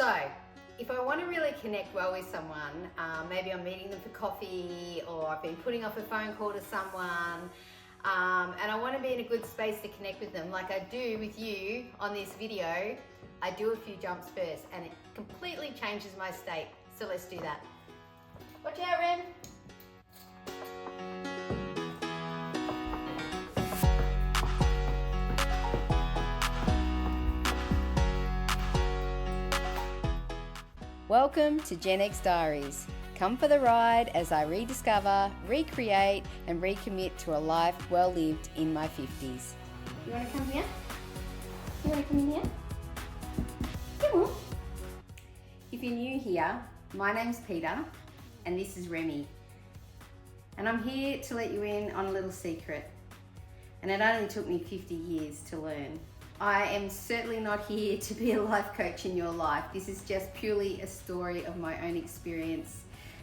So, if I want to really connect well with someone, maybe I'm meeting them for coffee or I've been putting off a phone call to someone, and I want to be in a good space to connect with them like I do with you on this video, I do a few jumps first and it completely changes my state. So let's do that. Watch out, Ren. Welcome to Gen X Diaries. Come for the ride as I rediscover, recreate and recommit to a life well lived in my 50s. You want to come here? You want to come in here? Come on. If you're new here, my name's Peter and this is Remy. And I'm here to let you in on a little secret. And it only took me 50 years to learn. I am certainly not here to be a life coach in your life. This is just purely a story of my own experience.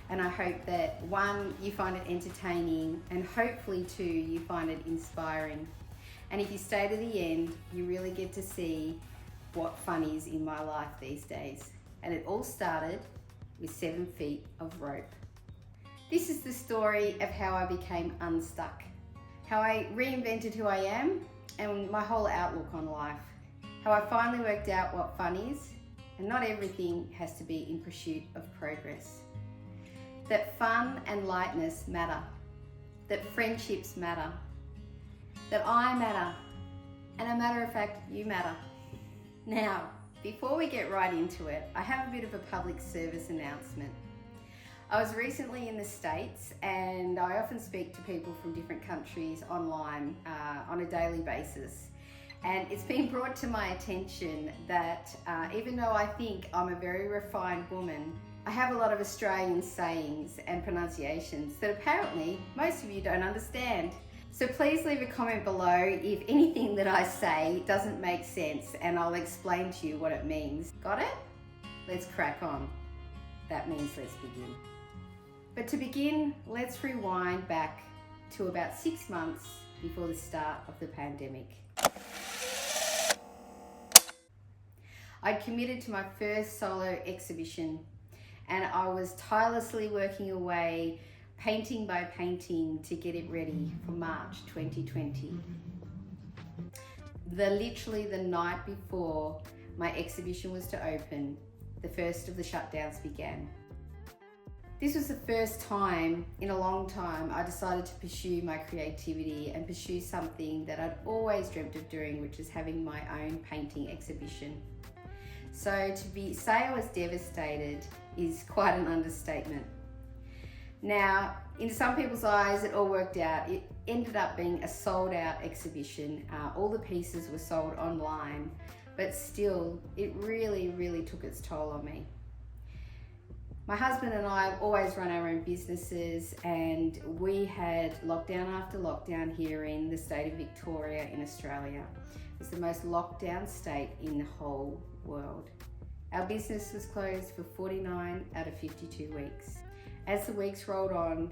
And I hope that one, you find it entertaining, and hopefully two, you find it inspiring. And if you stay to the end, you really get to see what fun is in my life these days. And it all started with 7 feet of rope. This is the story of how I became unstuck, how I reinvented who I am, and my whole outlook on life. How I finally worked out what fun is, and not everything has to be in pursuit of progress. That fun and lightness matter. That friendships matter. That I matter. And a matter of fact, you matter. Now, before we get right into it, I have a bit of a public service announcement. I was recently in the States and I often speak to people from different countries online on a daily basis. And it's been brought to my attention that even though I think I'm a very refined woman, I have a lot of Australian sayings and pronunciations that apparently most of you don't understand. So please leave a comment below if anything that I say doesn't make sense and I'll explain to you what it means. Got it? Let's crack on. That means let's begin. But to begin, let's rewind back to about 6 months before the start of the pandemic. I'd committed to my first solo exhibition and I was tirelessly working away, painting by painting, to get it ready for March 2020. Literally the night before my exhibition was to open, the first of the shutdowns began. This was the first time in a long time I decided to pursue my creativity and pursue something that I'd always dreamt of doing, which is having my own painting exhibition. So to say I was devastated is quite an understatement. Now, in some people's eyes, it all worked out. It ended up being a sold out exhibition. All the pieces were sold online, but still, it really took its toll on me. My husband and I have always run our own businesses, and we had lockdown after lockdown here in the state of Victoria in Australia. It's the most locked down state in the whole world. Our business was closed for 49 out of 52 weeks. As the weeks rolled on,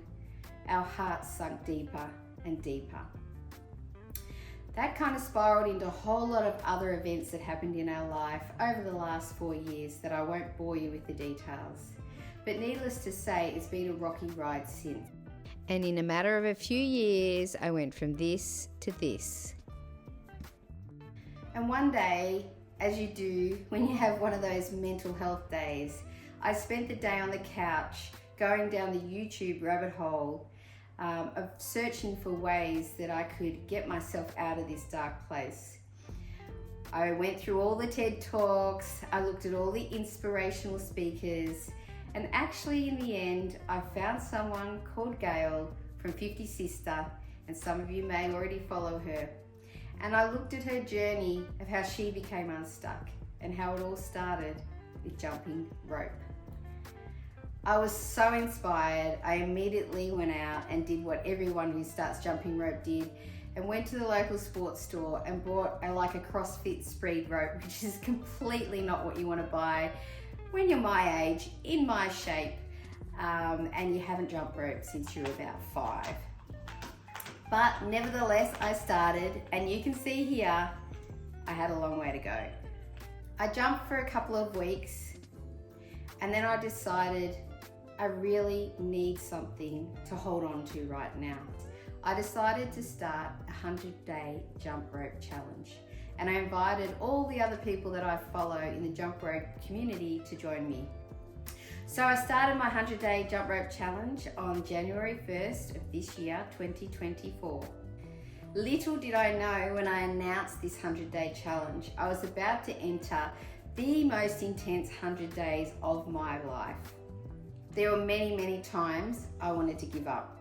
our hearts sunk deeper and deeper. That kind of spiraled into a whole lot of other events that happened in our life over the last 4 years that I won't bore you with the details. But needless to say, it's been a rocky ride since. And in a matter of a few years, I went from this to this. And one day, as you do when you have one of those mental health days, I spent the day on the couch going down the YouTube rabbit hole of searching for ways that I could get myself out of this dark place. I went through all the TED Talks, I looked at all the inspirational speakers, and actually in the end, I found someone called Gail from 50 Sister, and some of you may already follow her. And I looked at her journey of how she became unstuck and how it all started with jumping rope. I was so inspired, I immediately went out and did what everyone who starts jumping rope did, and went to the local sports store and bought a CrossFit speed rope, which is completely not what you want to buy when you're my age, in my shape, and you haven't jumped rope since you were about 5. But nevertheless, I started, and you can see here, I had a long way to go. I jumped for a couple of weeks, And then I decided I really need something to hold on to right now. I decided to start a 100-day jump rope challenge, and I invited all the other people that I follow in the jump rope community to join me. So I started my 100-day jump rope challenge on January 1st of this year, 2024. Little did I know when I announced this 100-day challenge, I was about to enter the most intense 100 days of my life. There were many times I wanted to give up.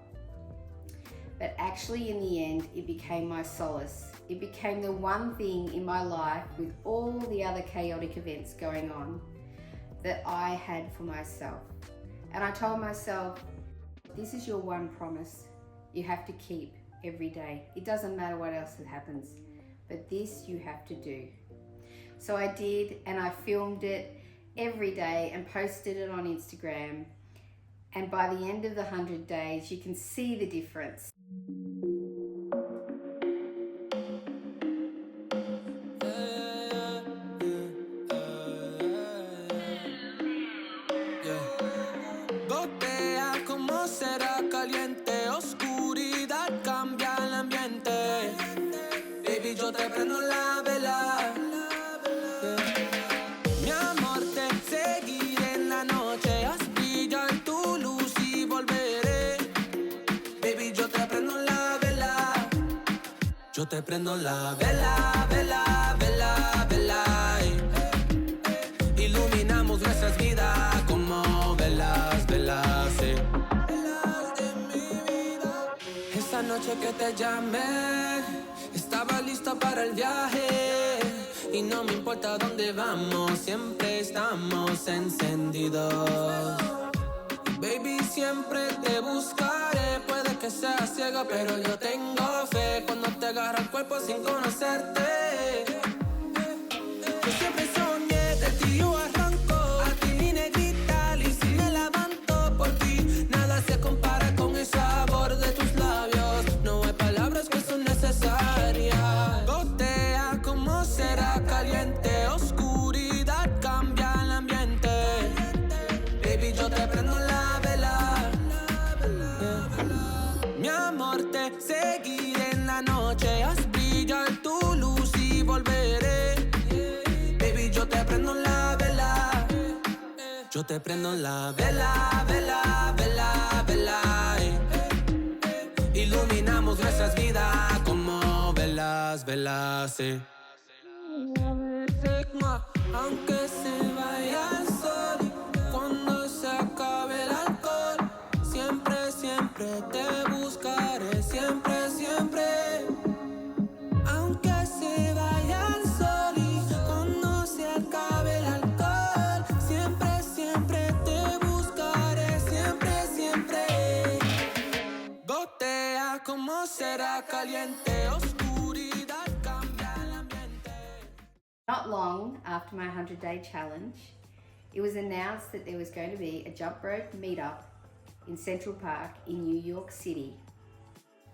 But actually in the end, it became my solace. It became the one thing in my life with all the other chaotic events going on that I had for myself. And I told myself, this is your one promise you have to keep every day. It doesn't matter what else happens, but this you have to do. So I did, and I filmed it every day and posted it on Instagram. And by the end of the 100 days, you can see the difference. Gotea como será caliente, oscuridad cambia el ambiente. Baby, yo te prendo la vela. Mi amor, te seguiré en la noche, haz brillar tu luz y volveré. Baby, yo te prendo la vela. Yo te prendo la vela, vela, vela, vela. Iluminamos nuestras vidas como velas, velas, velas de mi vida. Esa noche que te llamé, estaba lista para el viaje. Y no me importa dónde vamos, siempre estamos encendidos. Baby, siempre te buscaré. Puede que seas ciega, pero yo tengo fe cuando te agarra el cuerpo sin conocerte. Yo siempre soñé de ti, yo arranco a ti, mi negrita, y si me levanto por ti, nada se compara con el sabor de tus labios. No hay palabras que son necesarias. Gotea como será caliente, oscuridad cambia el ambiente. Baby, yo te prendo la vela. Mi amor, te seguiré en la noche, haz brillar tu luz y volveré. Baby, yo te prendo la vela. Yo te prendo la vela, vela, vela, vela. Iluminamos nuestras vidas como velas, velas. Aunque se vaya el sol, cuando se acabe el alcohol, siempre, siempre te buscaré, siempre, siempre. Aunque se vaya el sol y cuando se acabe el alcohol, siempre, siempre te buscaré, siempre, siempre. Gotea como será caliente, oscuridad cambia el ambiente. Not long after my 100-day challenge, it was announced that there was going to be a jump rope meetup in Central Park in New York City.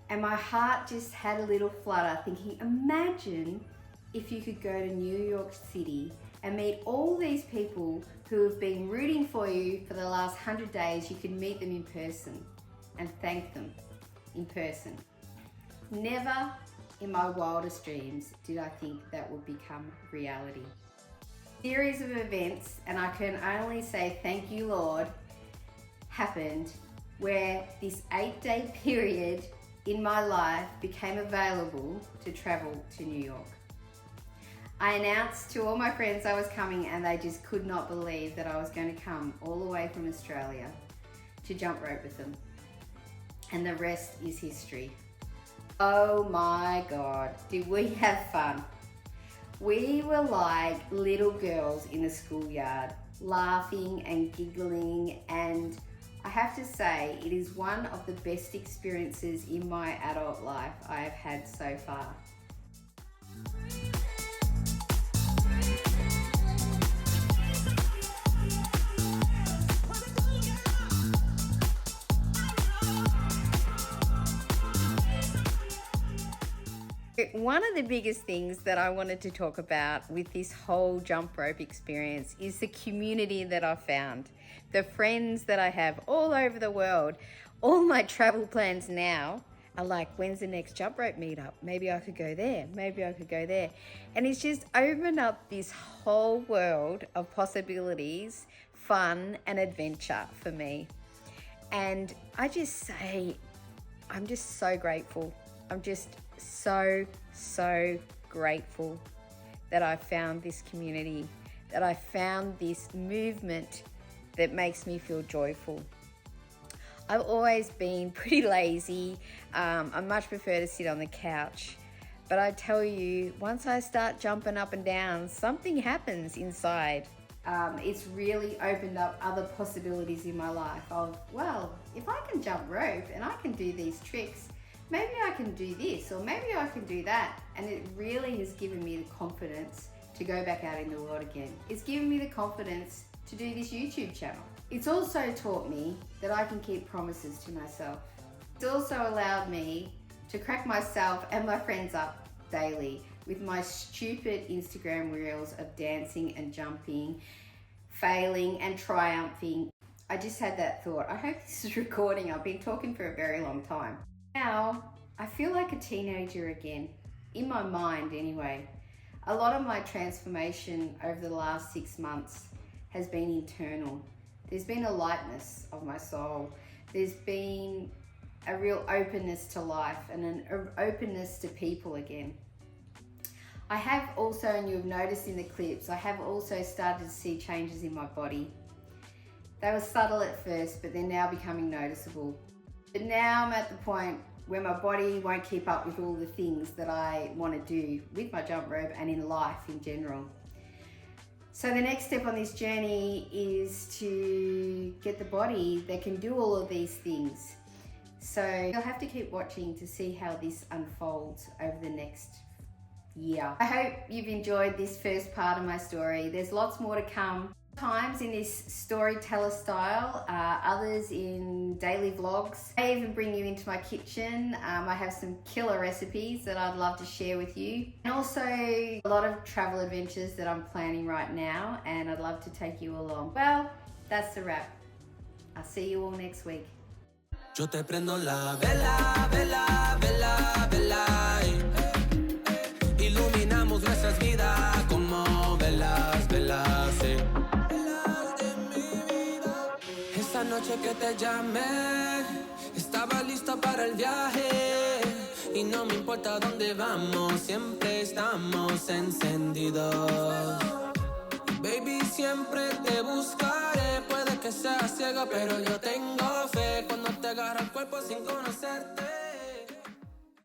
And my heart just had a little flutter thinking, imagine if you could go to New York City and meet all these people who have been rooting for you for the last 100 days. You could meet them in person and thank them in person. Never in my wildest dreams did I think that would become reality. Series of events, and I can only say thank you, Lord, happened where this 8-day period in my life became available to travel to New York. I announced to all my friends I was coming, and they just could not believe that I was going to come all the way from Australia to jump rope with them. And the rest is history. Oh my God, did we have fun? We were like little girls in the schoolyard, laughing and giggling, and I have to say, it is one of the best experiences in my adult life I have had so far. one of the biggest things that I wanted to talk about with this whole jump rope experience is the community that I've found, the friends that I have all over the world. All my travel plans now are like, when's the next jump rope meetup? Maybe I could go there, maybe I could go there. And it's just opened up this whole world of possibilities, fun and adventure for me. And I just say, I'm just so grateful. I'm just so grateful that I found this community, that I found this movement that makes me feel joyful. I've always been pretty lazy. I much prefer to sit on the couch. But I tell you, once I start jumping up and down, something happens inside. It's really opened up other possibilities in my life of, well, if I can jump rope and I can do these tricks, maybe I can do this or maybe I can do that. And it really has given me the confidence to go back out in the world again. It's given me the confidence to do this YouTube channel. It's also taught me that I can keep promises to myself. It's also allowed me to crack myself and my friends up daily with my stupid Instagram reels of dancing and jumping, failing and triumphing. I just had that thought. I hope this is recording. I've been talking for a very long time. Now, I feel like a teenager again, in my mind anyway. A lot of my transformation over the last 6 months has been internal. There's been a lightness of my soul. There's been a real openness to life and an openness to people again. I have also, and you've noticed in the clips, I have also started to see changes in my body. They were subtle at first, but they're now becoming noticeable. But now I'm at the point where my body won't keep up with all the things that I want to do with my jump rope and in life in general. So the next step on this journey is to get the body that can do all of these things. So you'll have to keep watching to see how this unfolds over the next year. I hope you've enjoyed this first part of my story. There's lots more to come. Times in this storyteller style, others in daily vlogs. I even bring you into my kitchen. I have some killer recipes that I'd love to share with you. And also a lot of travel adventures that I'm planning right now, and I'd love to take you along. Well, that's the wrap. I'll see you all next week. Yo te prendo la vela, vela, vela, vela. Iluminamos nuestras vidas como velas, velas, velas de mi vida. Esa noche que te llamé, estaba lista para el viaje. Y no me importa dónde vamos, siempre estamos encendidos. Baby, siempre te buscaré. Puede que sea ciega, pero yo tengo fe. Cuando te agarra el cuerpo sin conocerte.